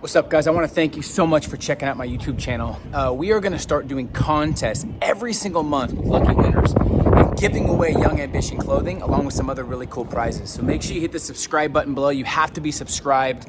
What's up, guys? I want to thank you so much for checking out my YouTube channel. We are going to start doing contests every single month with lucky winners and giving away Young Ambition clothing along with some other really cool prizes. So make sure you hit the subscribe button below. You have to be subscribed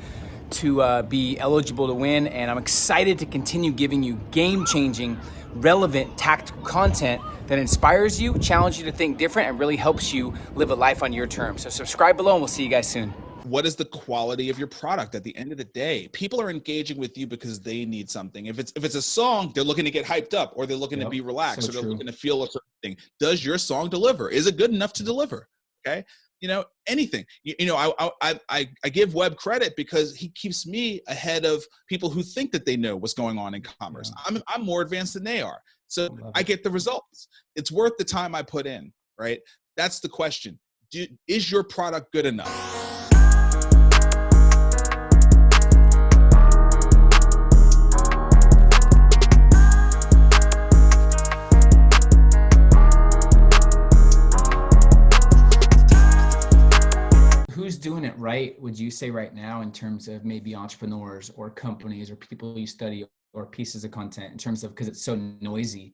to be eligible to win, and I'm excited to continue giving you game-changing, relevant, tactical content that inspires you, challenges you to think different, and really helps you live a life on your terms. So subscribe below, and we'll see you guys soon. What is the quality of your product at the end of the day? People are engaging with you because they need something. If it's a song, they're looking to get hyped up, or they're looking to be relaxed, or they're looking to feel a certain thing. Does your song deliver? Is it good enough to deliver? Okay, anything. I give Webb credit because he keeps me ahead of people who think that they know what's going on in commerce. I'm more advanced than they are, so I get the results. It's worth the time I put in, right? That's the question. Is your product good enough? Who's doing it right, would you say, right now, in terms of maybe entrepreneurs or companies or people you study or pieces of content, in terms of, because it's so noisy,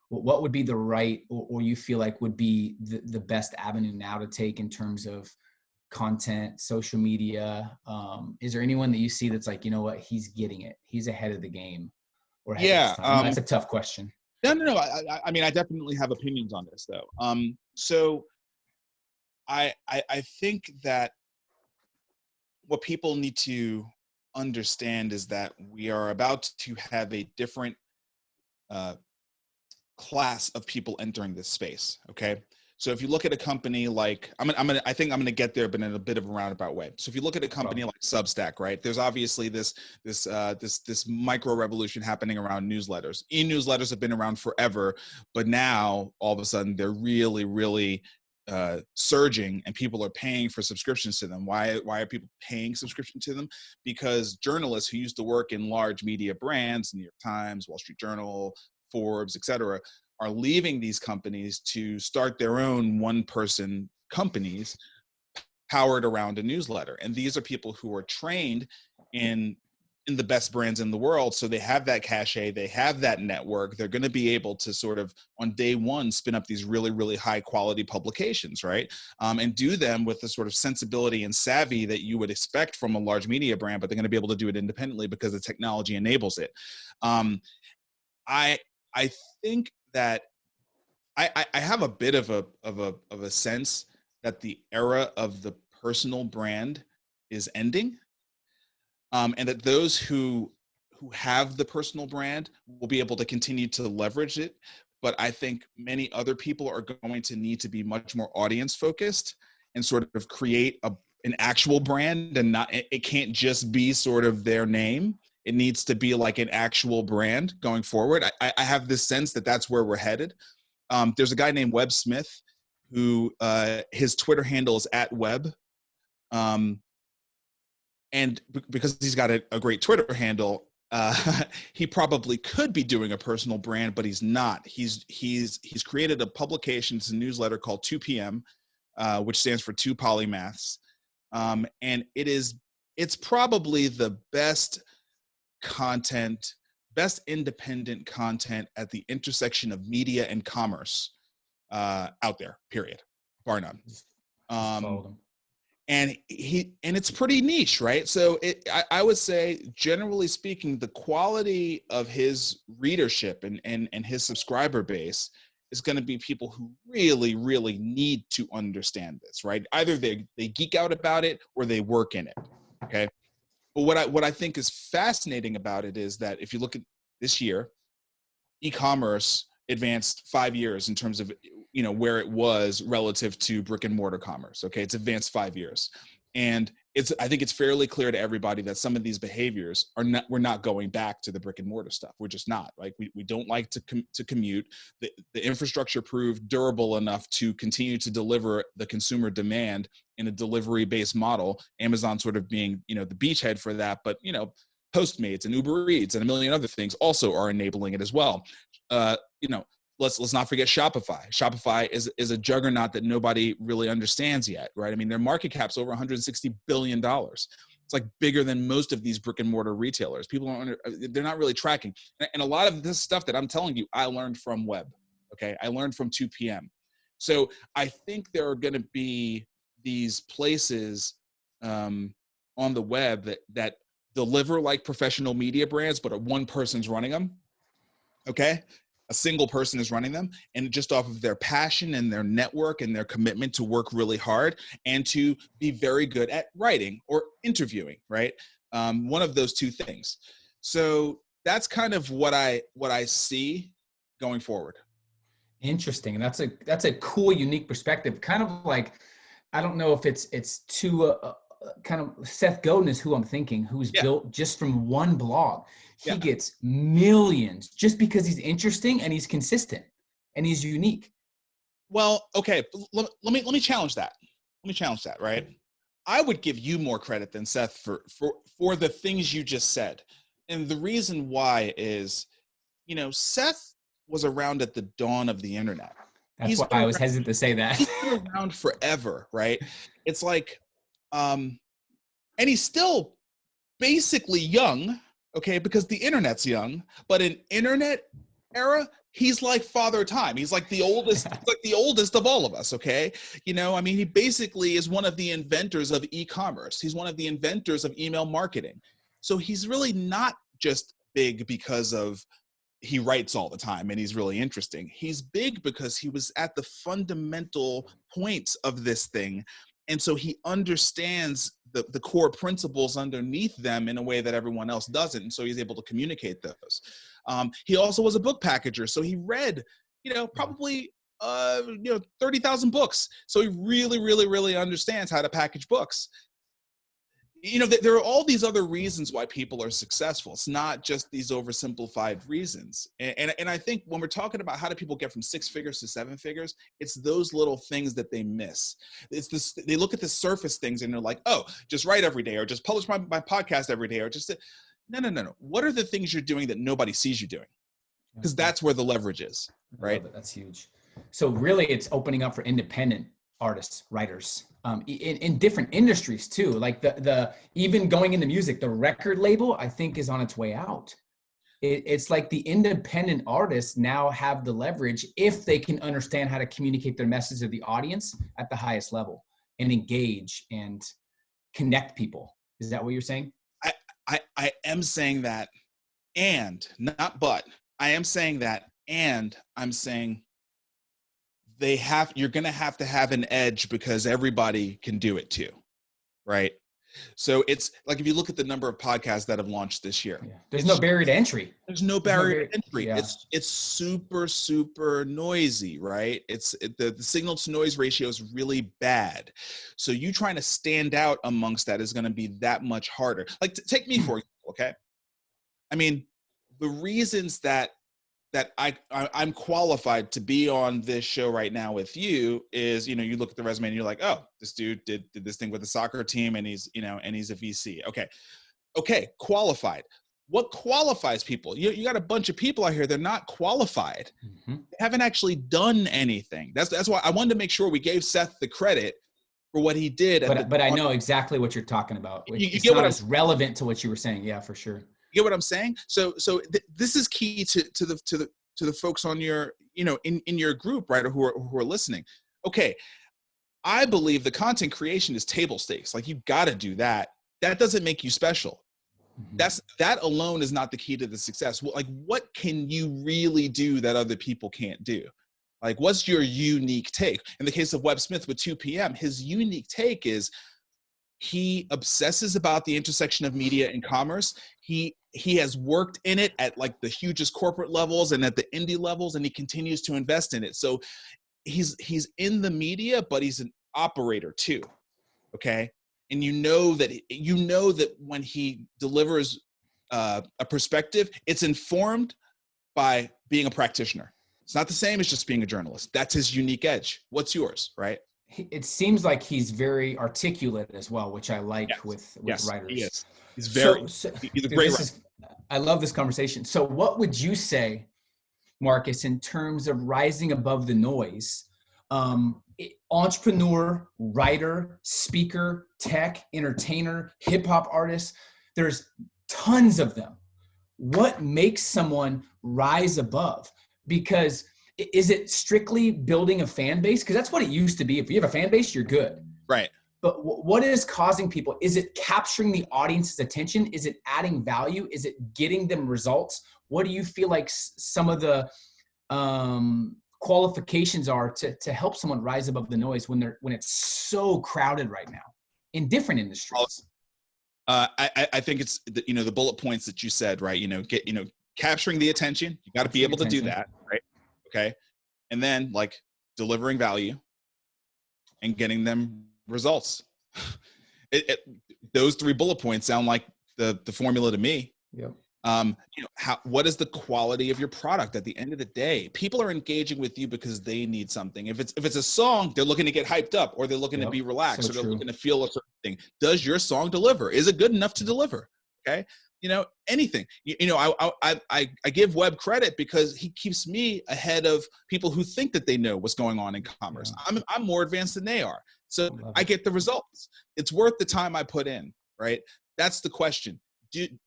what would be the right, or you feel like would be the best avenue now to take in terms of content, social media? Is there anyone that you see that's like, you know what, he's getting it, he's ahead of the game, or ahead of his time? That's a tough question. No. I mean, I definitely have opinions on this, though. So I think that what people need to understand is that we are about to have a different class of people entering this space. Okay, so if you look at a company like I think I'm gonna get there, but in a bit of a roundabout way. So if you look at a company like Substack, right? There's obviously this micro revolution happening around newsletters. E-newsletters have been around forever, but now all of a sudden they're really surging, and people are paying for subscriptions to them. Why are people paying subscription to them? Because journalists who used to work in large media brands, New York Times, Wall Street Journal, Forbes, etc., are leaving these companies to start their own one-person companies powered around a newsletter. And these are people who are trained in the best brands in the world. So they have that cachet, they have that network. They're going to be able to sort of on day one spin up these really high quality publications, right? And do them with the sort of sensibility and savvy that you would expect from a large media brand, but they're going to be able to do it independently because the technology enables it. I think that I have a bit of a sense that the era of the personal brand is ending. And that those who have the personal brand will be able to continue to leverage it. But I think many other people are going to need to be much more audience focused and sort of create an actual brand, and it can't just be sort of their name. It needs to be like an actual brand going forward. I have this sense that that's where we're headed. There's a guy named Webb Smith who his Twitter handle is @Webb. And because he's got a great Twitter handle, he probably could be doing a personal brand, but he's not. He's created a publication, it's a newsletter called 2 p.m., which stands for Two Polymaths. And it's probably the best content, best independent content at the intersection of media and commerce out there, period, bar none. And it's pretty niche, right? So I would say, generally speaking, the quality of his readership and his subscriber base is going to be people who really need to understand this, right? Either they geek out about it or they work in it. Okay. But what I think is fascinating about it is that if you look at this year, e-commerce advanced 5 years in terms of where it was relative to brick and mortar commerce. Okay, it's advanced 5 years, and I think it's fairly clear to everybody that some of these behaviors we're not going back to the brick and mortar stuff. We're just not. Like we don't like to commute. The infrastructure proved durable enough to continue to deliver the consumer demand in a delivery based model. Amazon sort of being the beachhead for that, but Postmates and Uber Eats and a million other things also are enabling it as well. Let's not forget Shopify. Shopify is a juggernaut that nobody really understands yet, right? I mean, their market cap's over $160 billion. It's like bigger than most of these brick and mortar retailers. People they're not really tracking. And a lot of this stuff that I'm telling you, I learned from web. Okay. I learned from 2 p.m. So I think there are going to be these places on the web that deliver like professional media brands, but one person's running them. Okay. A single person is running them, and just off of their passion and their network and their commitment to work really hard and to be very good at writing or interviewing, right? One of those two things. So that's kind of what I see going forward. Interesting. And that's a cool, unique perspective. Kind of like, I don't know if it's too kind of Seth Godin is who I'm thinking, who's built just from one blog. He gets millions just because he's interesting and he's consistent and he's unique. Well, okay. Let me challenge that. Let me challenge that, right? I would give you more credit than Seth for the things you just said. And the reason why is, Seth was around at the dawn of the internet. That's why I was hesitant to say that. He's been around forever, right? It's like, and he's still basically young, okay, because the internet's young, but in internet era, he's like Father Time. He's like the oldest, of all of us, okay? He basically is one of the inventors of e-commerce. He's one of the inventors of email marketing. So he's really not just big because he writes all the time and he's really interesting. He's big because he was at the fundamental points of this thing. And so he understands the core principles underneath them in a way that everyone else doesn't. And so he's able to communicate those. He also was a book packager. So he read, probably 30,000 books. So he really, really, really understands how to package books. There are all these other reasons why people are successful. It's not just these oversimplified reasons. And I think when we're talking about how do people get from 6 figures to 7 figures, it's those little things that they miss. It's this, they look at the surface things and they're like, oh, just write every day, or just publish my podcast every day, or just, no. What are the things you're doing that nobody sees you doing? Because that's where the leverage is, right? That's huge. So really it's opening up for independent artists, writers, in different industries too. Like the even going into music, the record label, I think, is on its way out. It's like the independent artists now have the leverage if they can understand how to communicate their message to the audience at the highest level and engage and connect people. Is that what you're saying? I am saying that, and not but. I am saying that, and I'm saying you're going to have an edge because everybody can do it too, right? So it's like, if you look at the number of podcasts that have launched this year, there's no barrier to entry. There's no barrier to entry. Yeah. It's super, super noisy, right? The signal to noise ratio is really bad. So you trying to stand out amongst that is going to be that much harder. Like, take me for example, okay? I mean, the reasons that I'm qualified to be on this show right now with you is, you look at the resume and you're like, oh, this dude did this thing with the soccer team and he's a VC. Okay. Qualified. What qualifies people? You got a bunch of people out here. They're not qualified. Mm-hmm. They haven't actually done anything. That's why I wanted to make sure we gave Seth the credit for what he did. But I know exactly what you're talking about. It's not as relevant to what you were saying. Yeah, for sure. You get what I'm saying? So this is key to the folks on your, in your group, right? Or who are listening. Okay. I believe the content creation is table stakes. Like, you got to do that. That doesn't make you special. Mm-hmm. That alone is not the key to the success. Like, what can you really do that other people can't do? Like, what's your unique take? In the case of Webb Smith with 2 p.m., his unique take is he obsesses about the intersection of media and commerce. He has worked in it at like the hugest corporate levels and at the indie levels, and he continues to invest in it. So he's in the media, but he's an operator too. Okay. And you know that when he delivers a perspective, it's informed by being a practitioner. It's not the same as just being a journalist. That's his unique edge. What's yours, right? It seems like he's very articulate as well, which I like with writers. He is. He's he's a great writer. I love this conversation. So what would you say, Marcus, in terms of rising above the noise? entrepreneur, writer, speaker, tech, entertainer, hip hop artist. There's tons of them. What makes someone rise above? Because is it strictly building a fan base? Because that's what it used to be. If you have a fan base, you're good. Right. But what is causing people? Is it capturing the audience's attention? Is it adding value? Is it getting them results? What do you feel like some of the qualifications are to help someone rise above the noise when it's so crowded right now in different industries? I think it's the bullet points that you said, right? Capturing the attention. You got to be able to do that, right? Okay, and then like delivering value and getting them results. Those 3 bullet points sound like the formula to me. Yep. What is the quality of your product at the end of the day? People are engaging with you because they need something. If it's a song, they're looking to get hyped up, or they're looking to be relaxed, or they're looking to feel a certain thing. Does your song deliver? Is it good enough to deliver? Okay. Anything. I give Webb credit because he keeps me ahead of people who think that they know what's going on in commerce. Yeah. I'm more advanced than they are. So I get the results. It's worth the time I put in, right? That's the question.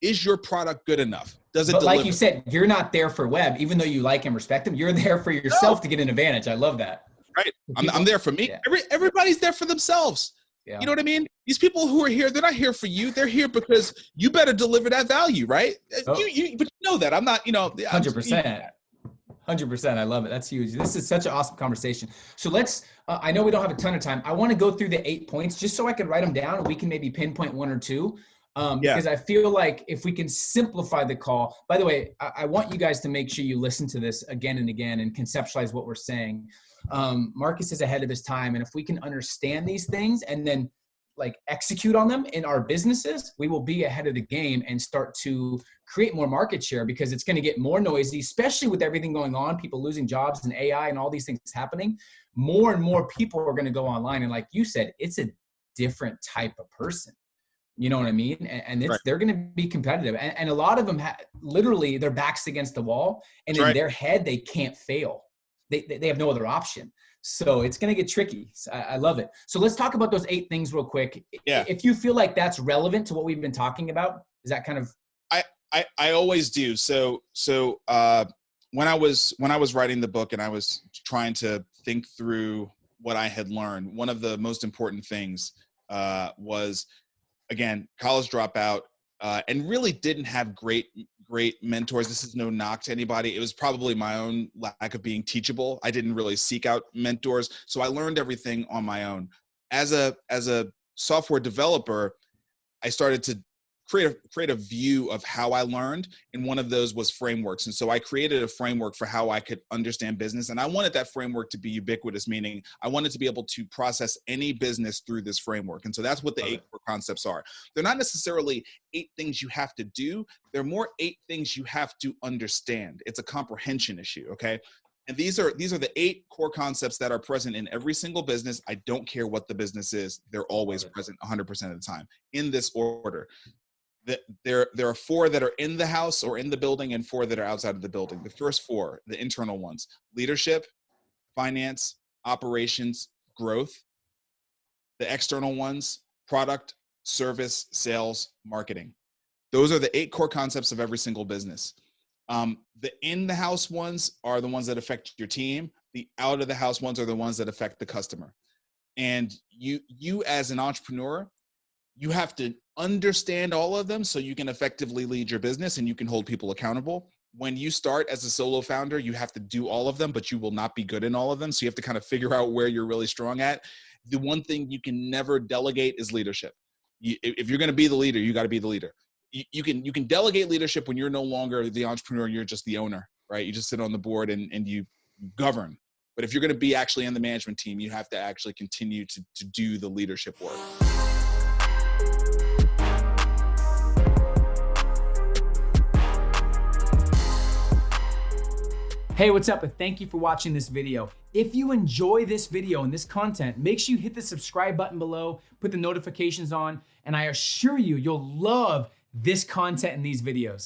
Is your product good enough? Does it deliver? Like you said, you're not there for Webb, even though you like and respect him. You're there for yourself to get an advantage. I love that. Right. I'm there for me. Yeah. Everybody's there for themselves. Yeah. You know what I mean? These people who are here, they're not here for you. They're here because you better deliver that value, right? But you know that. I'm not, 100%. 100%. I love it. That's huge. This is such an awesome conversation. So let's, I know we don't have a ton of time. I want to go through the 8 points just so I can write them down and we can maybe pinpoint 1 or 2. Because I feel like if we can simplify the call, by the way, I want you guys to make sure you listen to this again and again and conceptualize what we're saying. Marcus is ahead of his time. And if we can understand these things and then like execute on them in our businesses, we will be ahead of the game and start to create more market share, because it's going to get more noisy, especially with everything going on, people losing jobs and AI and all these things happening. More and more people are going to go online. And like you said, it's a different type of person. You know what I mean? And they're going to be competitive. And a lot of them literally their backs against the wall, and in their head, they can't fail. They have no other option. So it's going to get tricky. So I love it. So let's talk about those 8 things real quick. Yeah. If you feel like that's relevant to what we've been talking about, is that kind of? I always do. So when I was writing the book and I was trying to think through what I had learned, one of the most important things was, again, college dropout, and really didn't have great mentors. This is no knock to anybody. It was probably my own lack of being teachable. I didn't really seek out mentors. So I learned everything on my own. As a software developer, I started to create a view of how I learned, and one of those was frameworks. And so I created a framework for how I could understand business, and I wanted that framework to be ubiquitous, meaning I wanted to be able to process any business through this framework. And so that's what the 8 core concepts are. They're not necessarily 8 things you have to do. They're more 8 things you have to understand. It's a comprehension issue, okay? And these are the 8 core concepts that are present in every single business. I don't care what the business is. They're always present 100% of the time in this order. There are 4 that are in the house or in the building and 4 that are outside of the building. The first 4, the internal ones: leadership, finance, operations, growth. The external ones: product, service, sales, marketing. Those are the 8 core concepts of every single business. The in the house ones are the ones that affect your team. The out of the house ones are the ones that affect the customer. And you as an entrepreneur, you have to understand all of them so you can effectively lead your business and you can hold people accountable. When you start as a solo founder, you have to do all of them, but you will not be good in all of them. So you have to kind of figure out where you're really strong at. The one thing you can never delegate is leadership. If you're going to be the leader, you got to be the leader. You can delegate leadership when you're no longer the entrepreneur, you're just the owner, right? You just sit on the board and you govern. But if you're going to be actually in the management team, you have to actually continue to do the leadership work. Hey, what's up? And thank you for watching this video. If you enjoy this video and this content, make sure you hit the subscribe button below, put the notifications on, and I assure you, you'll love this content and these videos.